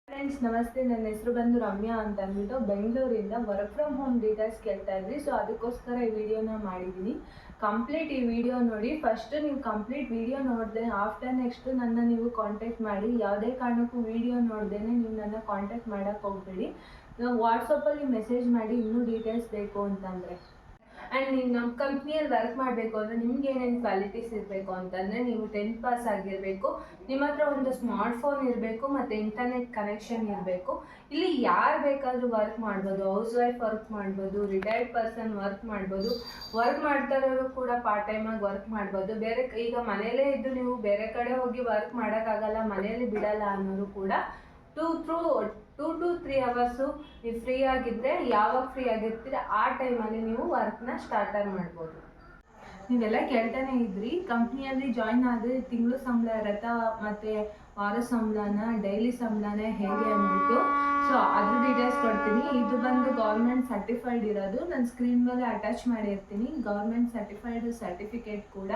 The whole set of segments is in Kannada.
ಫ್ರೆಂಡ್ಸ್ ನಮಸ್ತೆ, ನನ್ನ ಹೆಸರು ಬಂದು ರಮ್ಯಾ ಅಂತ ಅಂದ್ಬಿಟ್ಟು ಬೆಂಗಳೂರಿಂದ ವರ್ಕ್ ಫ್ರಮ್ ಹೋಮ್ ಡೀಟೇಲ್ಸ್ ಕೇಳ್ತಾ ಇದ್ವಿ. ಸೊ ಅದಕ್ಕೋಸ್ಕರ ಈ ವಿಡಿಯೋನ ಮಾಡಿದ್ದೀನಿ. ಕಂಪ್ಲೀಟ್ ಈ ವಿಡಿಯೋ ನೋಡಿ. ಫಸ್ಟ್ ನೀವು ಕಂಪ್ಲೀಟ್ ವಿಡಿಯೋ ನೋಡಿದೆ ಆಫ್ಟರ್ ನೆಕ್ಸ್ಟ್ ನನ್ನ ನೀವು ಕಾಂಟ್ಯಾಕ್ಟ್ ಮಾಡಿ. ಯಾವುದೇ ಕಾರಣಕ್ಕೂ ವಿಡಿಯೋ ನೋಡ್ದೇನೆ ನೀವು ನನ್ನ ಕಾಂಟ್ಯಾಕ್ಟ್ ಮಾಡೋಕ್ಕೆ ಹೋಗಬೇಡಿ. ವಾಟ್ಸಪ್ಪಲ್ಲಿ ಮೆಸೇಜ್ ಮಾಡಿ ಇನ್ನೂ ಡೀಟೇಲ್ಸ್ ಬೇಕು ಅಂತಂದರೆ. ಆ್ಯಂಡ್ ನೀವು ನಮ್ಮ ಕಂಪ್ನಿಯಲ್ಲಿ ವರ್ಕ್ ಮಾಡಬೇಕು ಅಂದರೆ ನಿಮ್ಗೆ ಏನೇನು ಕ್ವಾಲಿಟೀಸ್ ಇರಬೇಕು ಅಂತಂದರೆ, ನೀವು 10th ಪಾಸ್ ಆಗಿರಬೇಕು, ನಿಮ್ಮ ಹತ್ರ ಒಂದು ಸ್ಮಾರ್ಟ್ಫೋನ್ ಇರಬೇಕು ಮತ್ತು ಇಂಟರ್ನೆಟ್ ಕನೆಕ್ಷನ್ ಇರಬೇಕು. ಇಲ್ಲಿ ಯಾರು ಬೇಕಾದರೂ ವರ್ಕ್ ಮಾಡ್ಬೋದು. ಹೌಸ್ ವೈಫ್ ವರ್ಕ್ ಮಾಡ್ಬೋದು, ರಿಟೈರ್ಡ್ ಪರ್ಸನ್ ವರ್ಕ್ ಮಾಡ್ಬೋದು, ವರ್ಕ್ ಮಾಡ್ತಾ ಇರೋರು ಕೂಡ ಪಾರ್ಟ್ ಟೈಮಾಗಿ ವರ್ಕ್ ಮಾಡ್ಬೋದು. ಬೇರೆ ಈಗ ಮನೆಯಲ್ಲೇ ಇದ್ದು ನೀವು ಬೇರೆ ಕಡೆ ಹೋಗಿ ವರ್ಕ್ ಮಾಡೋಕ್ಕಾಗಲ್ಲ, ಮನೆಯಲ್ಲಿ ಬಿಡಲ್ಲ ಅನ್ನೋರು ಕೂಡ 2 to 3 ಅವರ್ಸು ನೀವು ಫ್ರೀ ಆಗಿದ್ದರೆ, ಯಾವಾಗ ಫ್ರೀ ಆಗಿರ್ತೀರ ಆ ಟೈಮಲ್ಲಿ ನೀವು ವರ್ಕ್ನ ಸ್ಟಾರ್ಟರ್ ಮಾಡ್ಬೋದು. ನೀವೆಲ್ಲ ಕೇಳ್ತಾನೆ ಇದ್ರಿ, ಕಂಪ್ನಿಯಲ್ಲಿ ಜಾಯಿನ್ ಆದರೆ ತಿಂಗಳು ಸಂಬಳ ಇರತ್ತಾ ಮತ್ತು ವಾರ ಸಂಬಳನ, ಡೈಲಿ ಸಂಬಳನ ಹೇಗೆ ಅಂದ್ಬಿಟ್ಟು. ಸೊ ಅದ್ರ ಡೀಟೇಲ್ಸ್ ಕೊಡ್ತೀನಿ. ಇದು ಬಂದು ಗೌರ್ಮೆಂಟ್ ಸರ್ಟಿಫೈಡ್ ಇರೋದು. ನಾನು ಸ್ಕ್ರೀನ್ ಮೇಲೆ ಅಟ್ಯಾಚ್ ಮಾಡಿರ್ತೀನಿ ಗೌರ್ಮೆಂಟ್ ಸರ್ಟಿಫೈಡ್ ಸರ್ಟಿಫಿಕೇಟ್ ಕೂಡ.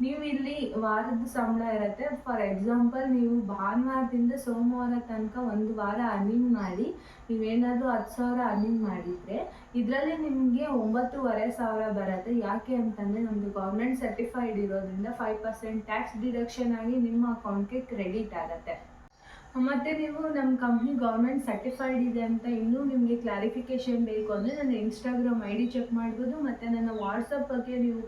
ನೀವು ಇಲ್ಲಿ ವಾರದ ಸಂಬಳ ಇರುತ್ತೆ. ಫಾರ್ ಎಕ್ಸಾಂಪಲ್, ನೀವು ಭಾನುವಾರದಿಂದ ಸೋಮವಾರ ತನಕ ಒಂದು ವಾರ ಅರ್ನಿಂಗ್ ಮಾಡಿ ನೀವೇನಾದರೂ 10,000 ಅರ್ನಿಂಗ್ ಮಾಡಿದರೆ ಇದರಲ್ಲಿ ನಿಮಗೆ 9,500 ಬರುತ್ತೆ. ಯಾಕೆ ಅಂತಂದರೆ ನಮ್ಮದು ಗೌರ್ಮೆಂಟ್ ಸರ್ಟಿಫೈಡ್ ಇರೋದ್ರಿಂದ 5% ಟ್ಯಾಕ್ಸ್ ಡಿಡಕ್ಷನ್ ಆಗಿ ನಿಮ್ಮ ಅಕೌಂಟ್ಗೆ ಕ್ರೆಡಿಟ್ ಆಗುತ್ತೆ. ಮತ್ತು ನೀವು ನಮ್ಮ ಕಂಪ್ನಿ ಗೌರ್ಮೆಂಟ್ ಸರ್ಟಿಫೈಡ್ ಇದೆ ಅಂತ ಇನ್ನೂ ನಿಮಗೆ ಕ್ಲಾರಿಫಿಕೇಷನ್ ಬೇಕು ಅಂದರೆ ನನ್ನ ಇನ್ಸ್ಟಾಗ್ರಾಮ್ ID ಚೆಕ್ ಮಾಡ್ಬೋದು. ಮತ್ತು ನನ್ನ ವಾಟ್ಸಪ್ ಬಗ್ಗೆ ನೀವು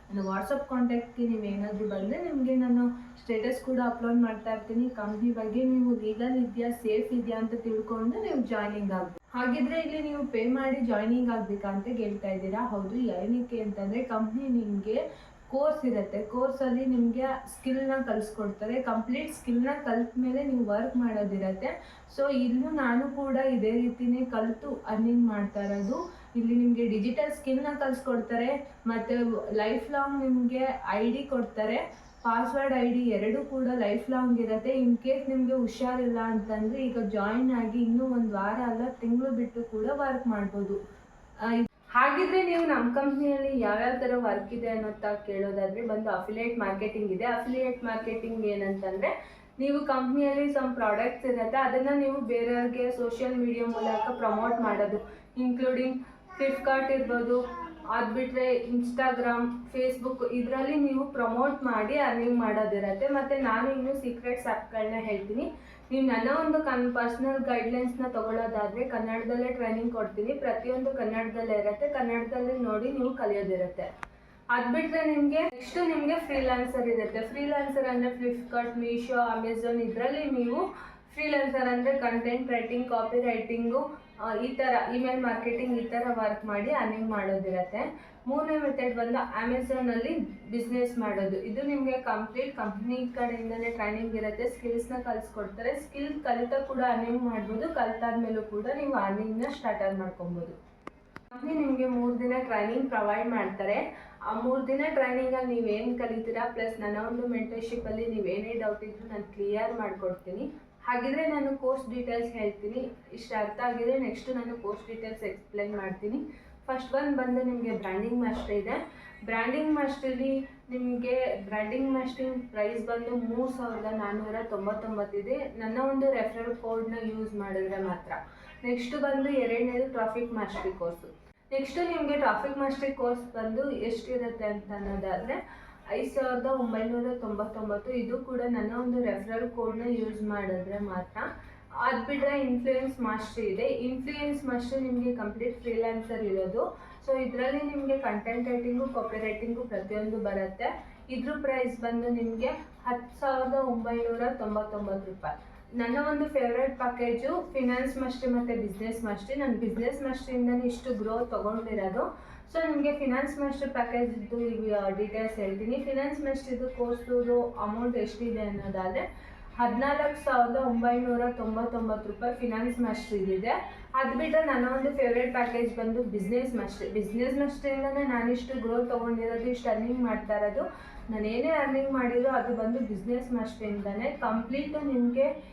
ನನ್ನ ವಾಟ್ಸಪ್ ಕಾಂಟ್ಯಾಕ್ಟ್ಗೆ ನೀವು ಏನಾದರೂ ಬಂದರೆ ನಿಮಗೆ ನಾನು ಸ್ಟೇಟಸ್ ಕೂಡ ಅಪ್ಲೋಡ್ ಮಾಡ್ತಾ ಇರ್ತೀನಿ. ಕಂಪ್ನಿ ಬಗ್ಗೆ ನೀವು ಲೀಗಲ್ ಇದೆಯಾ, ಸೇಫ್ ಇದೆಯಾ ಅಂತ ತಿಳ್ಕೊಂಡು ನೀವು ಜಾಯ್ನಿಂಗ್ ಆಗಬೇಕು. ಹಾಗಿದ್ರೆ ಇಲ್ಲಿ ನೀವು ಪೇ ಮಾಡಿ ಜಾಯ್ನಿಂಗ್ ಆಗಬೇಕಾ ಅಂತ ಕೇಳ್ತಾ ಇದ್ದೀರಾ. ಹೌದು. ಏನಕ್ಕೆ ಅಂತಂದರೆ ಕಂಪ್ನಿ ನಿಮಗೆ ಕೋರ್ಸ್ ಇರುತ್ತೆ. ಕೋರ್ಸಲ್ಲಿ ನಿಮಗೆ ಸ್ಕಿಲ್ನ ಕಲಿಸ್ಕೊಡ್ತಾರೆ. ಕಂಪ್ಲೀಟ್ ಸ್ಕಿಲ್ನ ಕಲಿತ ಮೇಲೆ ನೀವು ವರ್ಕ್ ಮಾಡೋದಿರುತ್ತೆ. ಸೊ ಇಲ್ಲೂ ನಾನು ಕೂಡ ಇದೇ ರೀತಿಯೇ ಕಲಿತು ಅರ್ನಿಂಗ್ ಮಾಡ್ತಾ ಇರೋದು. ಇಲ್ಲಿ ನಿಮಗೆ ಡಿಜಿಟಲ್ ಸ್ಕಿಲ್ನ ಕಲಿಸ್ಕೊಡ್ತಾರೆ ಮತ್ತು ಲೈಫ್ ಲಾಂಗ್ ನಿಮಗೆ ID ಕೊಡ್ತಾರೆ. ಪಾಸ್ವರ್ಡ್ ID ಎರಡೂ ಕೂಡ ಲೈಫ್ ಲಾಂಗ್ ಇರುತ್ತೆ. ಇನ್ ಕೇಸ್ ನಿಮಗೆ ಹುಷಾರಿಲ್ಲ ಅಂತಂದರೆ ಈಗ ಜಾಯಿನ್ ಆಗಿ ಇನ್ನೂ ಒಂದು ವಾರ ಅಲ್ಲ ತಿಂಗಳು ಬಿಟ್ಟು ಕೂಡ ವರ್ಕ್ ಮಾಡ್ಬೋದು. ಹಾಗಿದ್ರೆ ನೀವು ನಮ್ಮ ಕಂಪ್ನಿಯಲ್ಲಿ ಯಾವ್ಯಾವ ಥರ ವರ್ಕ್ ಇದೆ ಅನ್ನೋತಾ ಕೇಳೋದಾದರೆ ಬಂದು ಅಫಿಲಿಯೇಟ್ ಮಾರ್ಕೆಟಿಂಗ್ ಇದೆ. ಅಫಿಲಿಯೇಟ್ ಮಾರ್ಕೆಟಿಂಗ್ ಏನಂತಂದರೆ, ನೀವು ಕಂಪ್ನಿಯಲ್ಲಿ ಸಮ್ ಪ್ರಾಡಕ್ಟ್ಸ್ ಇರುತ್ತೆ, ಅದನ್ನು ನೀವು ಬೇರೆಯವ್ರಿಗೆ ಸೋಷಿಯಲ್ ಮೀಡಿಯಾ ಮೂಲಕ ಪ್ರಮೋಟ್ ಮಾಡೋದು. ಇನ್ಕ್ಲೂಡಿಂಗ್ ಫ್ಲಿಪ್ಕಾರ್ಟ್ ಇರ್ಬೋದು, ಅದು ಬಿಟ್ಟರೆ ಇನ್ಸ್ಟಾಗ್ರಾಮ್, ಫೇಸ್ಬುಕ್, ಇದರಲ್ಲಿ ನೀವು ಪ್ರಮೋಟ್ ಮಾಡಿ ಅರ್ನಿಂಗ್ ಮಾಡೋದಿರುತ್ತೆ. ಮತ್ತು ನಾನು ಇನ್ನೂ ಸೀಕ್ರೆಟ್ಸ್ ಆ್ಯಪ್ಗಳನ್ನ ಹೇಳ್ತೀನಿ. ನೀವು ನನ್ನ ಒಂದು ಪರ್ಸ್ನಲ್ ಗೈಡ್ಲೈನ್ಸ್ನ ತೊಗೊಳ್ಳೋದಾದರೆ ಕನ್ನಡದಲ್ಲೇ ಟ್ರೈನಿಂಗ್ ಕೊಡ್ತೀನಿ. ಪ್ರತಿಯೊಂದು ಕನ್ನಡದಲ್ಲೇ ಇರುತ್ತೆ. ಕನ್ನಡದಲ್ಲಿ ನೋಡಿ ನೀವು ಕಲಿಯೋದಿರುತ್ತೆ. ಅದು ಬಿಟ್ಟರೆ ನಿಮಗೆ ಫ್ರೀಲಾನ್ಸರ್ ಇರುತ್ತೆ. ಫ್ರೀಲಾನ್ಸರ್ ಅಂದರೆ ಫ್ಲಿಪ್ಕಾರ್ಟ್, ಮೀಶೋ, ಅಮೆಝಾನ್, ಇದರಲ್ಲಿ ನೀವು ಫ್ರೀಲಾನ್ಸರ್ ಅಂದರೆ ಕಂಟೆಂಟ್ ರೈಟಿಂಗ್, ಕಾಪಿ ರೈಟಿಂಗು, ಈ ಥರ ಇಮೇಲ್ ಮಾರ್ಕೆಟಿಂಗ್, ಈ ಥರ ವರ್ಕ್ ಮಾಡಿ ಅರ್ನಿಂಗ್ ಮಾಡೋದಿರುತ್ತೆ. ಮೂರನೇ ಮೆಥಡ್ ಬಂದು ಅಮೆಝಾನಲ್ಲಿ ಬಿಸ್ನೆಸ್ ಮಾಡೋದು. ಇದು ನಿಮಗೆ ಕಂಪ್ಲೀಟ್ ಕಂಪ್ನಿ ಕಡೆಯಿಂದಲೇ ಟ್ರೈನಿಂಗ್ ಇರುತ್ತೆ. ಸ್ಕಿಲ್ಸ್ನ ಕಲಿಸ್ಕೊಡ್ತಾರೆ. ಸ್ಕಿಲ್ ಕಲಿತಾ ಕೂಡ ಅರ್ನಿಂಗ್ ಮಾಡ್ಬೋದು. ಕಲಿತಾದ್ಮೇಲೂ ಕೂಡ ನೀವು ಅರ್ನಿಂಗ್ನ ಸ್ಟಾರ್ಟ್ ಮಾಡ್ಕೊಬೋದು. ಕಂಪ್ನಿ ನಿಮಗೆ 3 ದಿನ ಟ್ರೈನಿಂಗ್ ಪ್ರೊವೈಡ್ ಮಾಡ್ತಾರೆ. ಆ 3 ದಿನ ಟ್ರೈನಿಂಗಲ್ಲಿ ನೀವೇನು ಕಲಿತೀರಾ ಪ್ಲಸ್ ನನ್ನ ಒಂದು ಮೆಂಟರ್ಶಿಪ್ಪಲ್ಲಿ ನೀವೇನೇ ಡೌಟ್ ಇದ್ದರೂ ನಾನು ಕ್ಲಿಯರ್ ಮಾಡಿಕೊಡ್ತೀನಿ. ಹಾಗಿದ್ರೆ ನಾನು ಕೋರ್ಸ್ ಡೀಟೇಲ್ಸ್ ಹೇಳ್ತೀನಿ. ಇಷ್ಟು ಅರ್ಥ ಆಗಿದೆ. ನೆಕ್ಸ್ಟು ನಾನು ಕೋರ್ಸ್ ಡೀಟೇಲ್ಸ್ ಎಕ್ಸ್ಪ್ಲೈನ್ ಮಾಡ್ತೀನಿ. ಫಸ್ಟ್ ಬಂದು ನಿಮಗೆ ಬ್ರ್ಯಾಂಡಿಂಗ್ ಮಾಸ್ಟರ್ ಇದೆ. ಬ್ರ್ಯಾಂಡಿಂಗ್ ಮಾಸ್ಟರಲ್ಲಿ ನಿಮಗೆ ಬ್ರ್ಯಾಂಡಿಂಗ್ ಮಾಸ್ಟರ್ ಪ್ರೈಸ್ ಬಂದು 3,499 ಇದೆ. ನನ್ನ ಒಂದು ರೆಫರಲ್ ಕೋಡ್ನ ಯೂಸ್ ಮಾಡಿದ್ರೆ ಮಾತ್ರ. ನೆಕ್ಸ್ಟು ಬಂದು ಎರಡನೇದು ಟ್ರಾಫಿಕ್ ಮಾಸ್ಟರಿ ಕೋರ್ಸು. ನೆಕ್ಸ್ಟು ನಿಮಗೆ ಟ್ರಾಫಿಕ್ ಮಾಸ್ಟರಿ ಕೋರ್ಸ್ ಬಂದು ಎಷ್ಟಿರುತ್ತೆ ಅಂತ ಅನ್ನೋದಾದರೆ 5,999. ಇದು ಕೂಡ ನನ್ನ ಒಂದು ರೆಫರಲ್ ಕೋಡ್ನ ಯೂಸ್ ಮಾಡಿದ್ರೆ ಮಾತ್ರ. ಅದು ಬಿಟ್ಟರೆ ಇನ್ಫ್ಲೂಯೆನ್ಸ್ ಮಾಸ್ಟರ್ ಇದೆ. ಇನ್ಫ್ಲೂಯೆನ್ಸ್ ಮಾಸ್ಟರ್ ನಿಮಗೆ ಕಂಪ್ಲೀಟ್ ಫ್ರೀಲಾನ್ಸರ್ ಇರೋದು. ಸೊ ಇದರಲ್ಲಿ ನಿಮಗೆ ಕಂಟೆಂಟ್ ರೈಟಿಂಗು, ಕಾಪಿ ರೈಟಿಂಗು ಪ್ರತಿಯೊಂದು ಬರುತ್ತೆ. ಇದ್ರ ಪ್ರೈಸ್ ಬಂದು ನಿಮಗೆ 10,999 ರೂಪಾಯಿ. ನನ್ನ ಒಂದು ಫೇವ್ರೇಟ್ ಪ್ಯಾಕೇಜು ಫಿನಾನ್ಸ್ ಮಾಸ್ಟರಿ ಮತ್ತು ಬಿಸ್ನೆಸ್ ಮಾಸ್ಟರಿ. ನಾನು ಬಿಸ್ನೆಸ್ ಮಾಸ್ಟರಿಂದನೇ ಇಷ್ಟು ಗ್ರೋತ್ ತೊಗೊಂಡಿರೋದು. ಸೊ ನಿಮಗೆ ಫಿನಾನ್ಸ್ ಮಾಸ್ಟರ್ ಪ್ಯಾಕೇಜಿದ್ದು ಡೀಟೇಲ್ಸ್ ಹೇಳ್ತೀನಿ. ಫಿನಾನ್ಸ್ ಮಾಸ್ಟರ್ದು ಕೋರ್ಸ್ದು ಅಮೌಂಟ್ ಎಷ್ಟಿದೆ ಅನ್ನೋದಾದರೆ 14,999 ರೂಪಾಯಿ ಫಿನಾನ್ಸ್ ಮಾಸ್ಟರಿಗಿದೆ. ಅದು ಬಿಟ್ಟರೆ ನನ್ನ ಒಂದು ಫೇವ್ರೇಟ್ ಪ್ಯಾಕೇಜ್ ಬಂದು ಬಿಸ್ನೆಸ್ ಮಾಸ್ಟರ್. ಬಿಸ್ನೆಸ್ ಮಾಸ್ಟರಿಂದನೇ ನಾನಿಷ್ಟು ಗ್ರೋತ್ ತೊಗೊಂಡಿರೋದು, ಇಷ್ಟು ಅರ್ನಿಂಗ್ ಮಾಡ್ತಾ ಇರೋದು. ನಾನೇನೇ ಅರ್ನಿಂಗ್ ಮಾಡಿರೋ ಅದು ಬಂದು ಬಿಸ್ನೆಸ್ ಮಾಸ್ಟರಿಂದನೇ. ಕಂಪ್ಲೀಟು ನಿಮಗೆ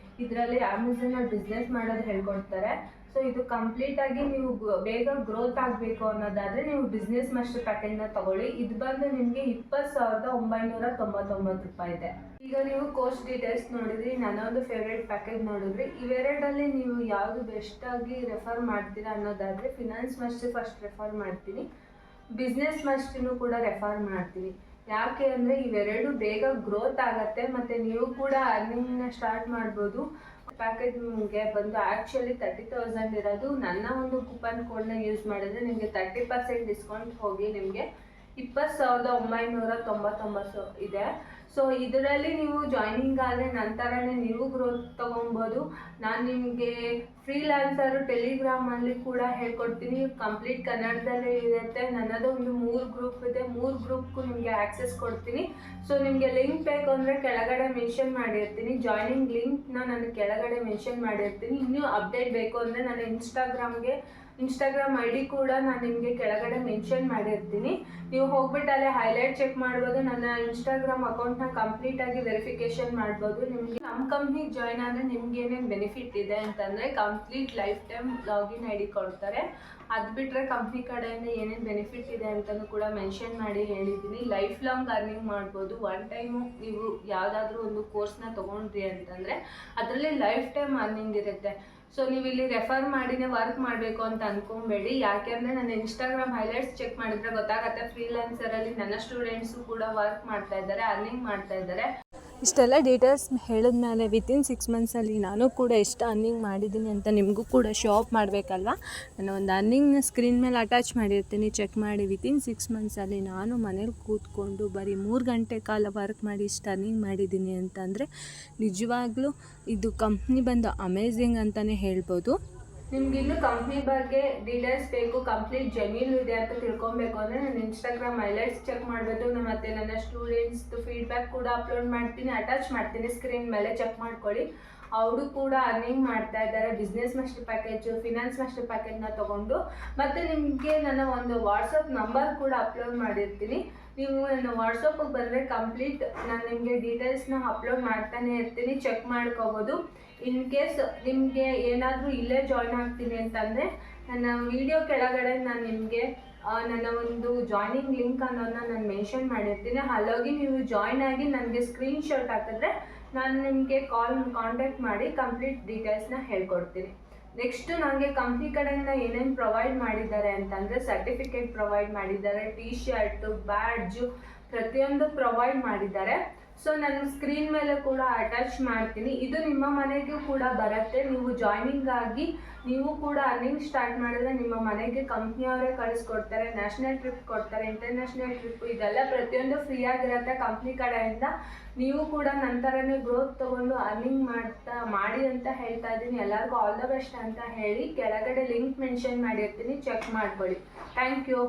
ಇದರಲ್ಲಿ ಅಮೆಝಾನಲ್ಲಿ ಬಿಸ್ನೆಸ್ ಮಾಡೋದು ಹೇಳ್ಕೊಡ್ತಾರೆ. ಸೊ ಇದು ಕಂಪ್ಲೀಟಾಗಿ ನೀವು ಬೇಗ ಗ್ರೋತ್ ಆಗಬೇಕು ಅನ್ನೋದಾದರೆ ನೀವು ಬಿಸ್ನೆಸ್ ಮಾಸ್ಟರ್ ಪ್ಯಾಕೇಜ್ನ ತಗೊಳ್ಳಿ. ಇದು ಬಂದು ನಿಮಗೆ 20,999 ರೂಪಾಯಿ ಇದೆ. ಈಗ ನೀವು ಕೋರ್ಸ್ ಡೀಟೇಲ್ಸ್ ನೋಡಿದ್ರಿ, ನನ್ನೊಂದು ಫೇವ್ರೇಟ್ ಪ್ಯಾಕೇಜ್ ನೋಡಿದ್ರಿ. ಇವೆರಡಲ್ಲಿ ನೀವು ಯಾವುದು ಬೆಸ್ಟಾಗಿ ರೆಫರ್ ಮಾಡ್ತೀರಾ ಅನ್ನೋದಾದರೆ ಫಿನಾನ್ಸ್ ಮಾಸ್ಟರ್ ಫಸ್ಟ್ ರೆಫರ್ ಮಾಡ್ತೀನಿ, ಬಿಸ್ನೆಸ್ ಮಾಸ್ಟರ್ನು ಕೂಡ ರೆಫರ್ ಮಾಡ್ತೀನಿ. ಯಾಕೆ ಅಂದರೆ ಇವೆರಡು ಬೇಗ ಗ್ರೋತ್ ಆಗುತ್ತೆ ಮತ್ತು ನೀವು ಕೂಡ ಅರ್ನಿಂಗ್ನ ಸ್ಟಾರ್ಟ್ ಮಾಡ್ಬೋದು. ಪ್ಯಾಕೇಜ್ ನಿಮಗೆ ಬಂದು ಆ್ಯಕ್ಚುಲಿ 30,000 ಇರೋದು. ನನ್ನ ಒಂದು ಕೂಪನ್ ಕೋಡ್ನ ಯೂಸ್ ಮಾಡಿದ್ರೆ ನಿಮಗೆ 30% ಡಿಸ್ಕೌಂಟ್ ಹೋಗಿ ನಿಮಗೆ 20,999 ಇದೆ. ಸೊ ಇದರಲ್ಲಿ ನೀವು ಜಾಯ್ನಿಂಗ್ ಆದರೆ ನಂತರನೇ ನೀವು ಗ್ರೋತ್ ತೊಗೊಬೋದು. ನಾನು ನಿಮಗೆ ಫ್ರೀಲಾನ್ಸರು ಟೆಲಿಗ್ರಾಮಲ್ಲಿ ಕೂಡ ಹೇಳ್ಕೊಡ್ತೀನಿ, ಕಂಪ್ಲೀಟ್ ಕನ್ನಡದಲ್ಲೇ ಇರುತ್ತೆ. ನನ್ನದು ಒಂದು 3 ಗ್ರೂಪ್ ಇದೆ, 3 ಗ್ರೂಪ್ಗೂ ನಿಮಗೆ ಆ್ಯಕ್ಸೆಸ್ ಕೊಡ್ತೀನಿ. ಸೊ ನಿಮಗೆ ಲಿಂಕ್ ಬೇಕು ಅಂದರೆ ಕೆಳಗಡೆ ಮೆನ್ಷನ್ ಮಾಡಿರ್ತೀನಿ, ಜಾಯ್ನಿಂಗ್ ಲಿಂಕ್ನ ನಾನು ಕೆಳಗಡೆ ಮೆನ್ಷನ್ ಮಾಡಿರ್ತೀನಿ. ಇನ್ನೂ ಅಪ್ಡೇಟ್ ಬೇಕು ಅಂದರೆ ನಾನು ಇನ್ಸ್ಟಾಗ್ರಾಮ್ ಐ ಡಿ ಕೂಡ ನಾನು ನಿಮಗೆ ಕೆಳಗಡೆ ಮೆನ್ಷನ್ ಮಾಡಿರ್ತೀನಿ. ನೀವು ಹೋಗ್ಬಿಟ್ಟು ಅಲ್ಲೇ ಹೈಲೈಟ್ ಚೆಕ್ ಮಾಡ್ಬೋದು. ನನ್ನ ಇನ್ಸ್ಟಾಗ್ರಾಮ್ ಅಕೌಂಟ್ನ ಕಂಪ್ಲೀಟಾಗಿ ವೆರಿಫಿಕೇಷನ್ ಮಾಡ್ಬೋದು. ನಿಮಗೆ ನಮ್ಮ ಕಂಪ್ನಿಗೆ ಜಾಯ್ನ್ ಆದರೆ ನಿಮ್ಗೆ ಏನೇನು ಬೆನಿಫಿಟ್ ಇದೆ ಅಂತಂದರೆ complete life time login I D ಕೊಡ್ತಾರೆ. ಅದು ಬಿಟ್ಟರೆ ಕಂಪ್ನಿ ಕಡೆಯಿಂದ ಏನೇನು ಬೆನಿಫಿಟ್ ಇದೆ ಅಂತಲೂ ಕೂಡ ಮೆನ್ಷನ್ ಮಾಡಿ ಹೇಳಿದ್ದೀನಿ. ಲೈಫ್ ಲಾಂಗ್ ಅರ್ನಿಂಗ್ ಮಾಡ್ಬೋದು. ಒನ್ ಟೈಮು ನೀವು ಯಾವುದಾದ್ರೂ ಒಂದು ಕೋರ್ಸ್ನ ತೊಗೊಂಡ್ರಿ ಅಂತಂದರೆ ಅದರಲ್ಲಿ ಲೈಫ್ ಟೈಮ್ ಅರ್ನಿಂಗ್ ಇರುತ್ತೆ. ಸೊ ನೀವು ಇಲ್ಲಿ ರೆಫರ್ ಮಾಡಿನೇ ವರ್ಕ್ ಮಾಡಬೇಕು ಅಂತ ಅಂದ್ಕೊಬೇಡಿ. ಯಾಕೆಂದರೆ ನನ್ನ ಇನ್ಸ್ಟಾಗ್ರಾಮ್ ಹೈಲೈಟ್ಸ್ ಚೆಕ್ ಮಾಡಿದ್ರೆ ಗೊತ್ತಾಗುತ್ತೆ, ಫ್ರೀಲಾನ್ಸರಲ್ಲಿ ನನ್ನ ಸ್ಟೂಡೆಂಟ್ಸು ಕೂಡ ವರ್ಕ್ ಮಾಡ್ತಾ ಇದ್ದಾರೆ, ಅರ್ನಿಂಗ್ ಮಾಡ್ತಾ ಇದ್ದಾರೆ. ಇಷ್ಟೆಲ್ಲ ಡೀಟೇಲ್ಸ್ ಹೇಳಿದ್ಮೇಲೆ ವಿತಿನ್ 6 ಮಂತ್ಸಲ್ಲಿ ನಾನು ಕೂಡ ಎಷ್ಟು ಅರ್ನಿಂಗ್ ಮಾಡಿದ್ದೀನಿ ಅಂತ ನಿಮಗೂ ಕೂಡ ಶೋ ಆಫ್ ಮಾಡಬೇಕಲ್ವ. ನಾನು ಒಂದು ಅರ್ನಿಂಗ್ನ ಸ್ಕ್ರೀನ್ ಮೇಲೆ ಅಟ್ಯಾಚ್ ಮಾಡಿರ್ತೀನಿ, ಚೆಕ್ ಮಾಡಿ. ವಿತಿನ್ 6 ಮಂತ್ಸಲ್ಲಿ ನಾನು ಮನೇಲಿ ಕೂತ್ಕೊಂಡು ಬರೀ 3 ಗಂಟೆ ಕಾಲ ವರ್ಕ್ ಮಾಡಿ ಇಷ್ಟು ಅರ್ನಿಂಗ್ ಮಾಡಿದ್ದೀನಿ ಅಂತಂದರೆ ನಿಜವಾಗ್ಲೂ ಇದು ಕಂಪ್ನಿ ಬಂದು ಅಮೇಝಿಂಗ್ ಅಂತಲೇ ಹೇಳ್ಬೋದು. ನಿಮ್ಗೆ ಇನ್ನೂ ಕಂಪ್ನಿ ಬಗ್ಗೆ ಡೀಟೇಲ್ಸ್ ಬೇಕು, ಕಂಪ್ಲೀಟ್ ಜೆನ್ಯೂನ್ ಇದೆ ಅಂತ ತಿಳ್ಕೊಬೇಕು ಅಂದರೆ ನಾನು ಇನ್ಸ್ಟಾಗ್ರಾಮ್ ಹೈಲೈಟ್ಸ್ ಚೆಕ್ ಮಾಡಬೇಕು. ಮತ್ತು ನನ್ನ ಸ್ಟೂಡೆಂಟ್ಸ್ದು ಫೀಡ್ಬ್ಯಾಕ್ ಕೂಡ ಅಪ್ಲೋಡ್ ಮಾಡ್ತೀನಿ, ಅಟ್ಯಾಚ್ ಮಾಡ್ತೀನಿ ಸ್ಕ್ರೀನ್ ಮೇಲೆ, ಚೆಕ್ ಮಾಡ್ಕೊಳ್ಳಿ. ಅವರು ಕೂಡ ಅರ್ನಿಂಗ್ ಮಾಡ್ತಾ ಇದ್ದಾರೆ business master package, finance master ಪ್ಯಾಕೇಜ್ನ ತೊಗೊಂಡು. ಮತ್ತು ನಿಮಗೆ ನನ್ನ ಒಂದು ವಾಟ್ಸಪ್ ನಂಬರ್ ಕೂಡ ಅಪ್ಲೋಡ್ ಮಾಡಿರ್ತೀನಿ. ನೀವು ನನ್ನ ವಾಟ್ಸಪ್ಪಿಗೆ ಬಂದರೆ ಕಂಪ್ಲೀಟ್ ನಾನು ನಿಮಗೆ ಡೀಟೇಲ್ಸ್ನ ಅಪ್ಲೋಡ್ ಮಾಡ್ತಾನೆ ಇರ್ತೀನಿ, ಚೆಕ್ ಮಾಡ್ಕೋಬೋದು. ಇನ್ ಕೇಸ್ ನಿಮಗೆ ಏನಾದರೂ ಇಲ್ಲೇ ಜಾಯ್ನ್ ಆಗ್ತೀನಿ ಅಂತಂದರೆ ನನ್ನ ವಿಡಿಯೋ ಕೆಳಗಡೆ ನಾನು ನಿಮಗೆ ನನ್ನ ಒಂದು ಜಾಯ್ನಿಂಗ್ ಲಿಂಕ್ ಅನ್ನೋದನ್ನ ನಾನು ಮೆನ್ಷನ್ ಮಾಡಿರ್ತೀನಿ. ಅಲ್ಲೋಗಿ ನೀವು ಜಾಯ್ನ್ ಆಗಿ ನನಗೆ ಸ್ಕ್ರೀನ್ಶಾಟ್ ಹಾಕಿದ್ರೆ ನಾನು ನಿಮಗೆ ಕಾಂಟ್ಯಾಕ್ಟ್ ಮಾಡಿ ಕಂಪ್ಲೀಟ್ ಡೀಟೇಲ್ಸ್ನ ಹೇಳ್ಕೊಡ್ತೀನಿ. ನೆಕ್ಸ್ಟು ನನಗೆ ಕಂಪ್ನಿ ಕಡೆಯಿಂದ ಏನೇನು ಪ್ರೊವೈಡ್ ಮಾಡಿದ್ದಾರೆ ಅಂತಂದರೆ ಸರ್ಟಿಫಿಕೇಟ್ ಪ್ರೊವೈಡ್ ಮಾಡಿದ್ದಾರೆ, ಟೀ ಶರ್ಟು, ಬ್ಯಾಡ್ಜು ಪ್ರತಿಯೊಂದು ಪ್ರೊವೈಡ್ ಮಾಡಿದ್ದಾರೆ. ಸೊ ನಾನು ಸ್ಕ್ರೀನ್ ಮೇಲೆ ಕೂಡ ಅಟ್ಯಾಚ್ ಮಾಡ್ತೀನಿ. ಇದು ನಿಮ್ಮ ಮನೆಗೂ ಕೂಡ ಬರುತ್ತೆ. ನೀವು ಜಾಯ್ನಿಂಗ್ ಆಗಿ ನೀವು ಕೂಡ ಅರ್ನಿಂಗ್ ಸ್ಟಾರ್ಟ್ ಮಾಡಿದ್ರೆ ನಿಮ್ಮ ಮನೆಗೆ ಕಂಪ್ನಿಯವರೇ ಕಳಿಸ್ಕೊಡ್ತಾರೆ. ನ್ಯಾಷನಲ್ ಟ್ರಿಪ್ ಕೊಡ್ತಾರೆ, ಇಂಟರ್ನ್ಯಾಷನಲ್ ಟ್ರಿಪ್, ಇದೆಲ್ಲ ಪ್ರತಿಯೊಂದು ಫ್ರೀ ಆಗಿರುತ್ತೆ ಕಂಪ್ನಿ ಕಡೆಯಿಂದ. ನೀವು ಕೂಡ ನಂತರನೇ ಗ್ರೋತ್ ತೊಗೊಂಡು ಅರ್ನಿಂಗ್ ಮಾಡಿ ಅಂತ ಹೇಳ್ತಾ ಇದ್ದೀನಿ. ಎಲ್ಲರಿಗೂ ಆಲ್ ದ ಬೆಸ್ಟ್ ಅಂತ ಹೇಳಿ ಕೆಳಗಡೆ ಲಿಂಕ್ ಮೆನ್ಷನ್ ಮಾಡಿರ್ತೀನಿ, ಚೆಕ್ ಮಾಡ್ಕೊಳ್ಳಿ. Thank you.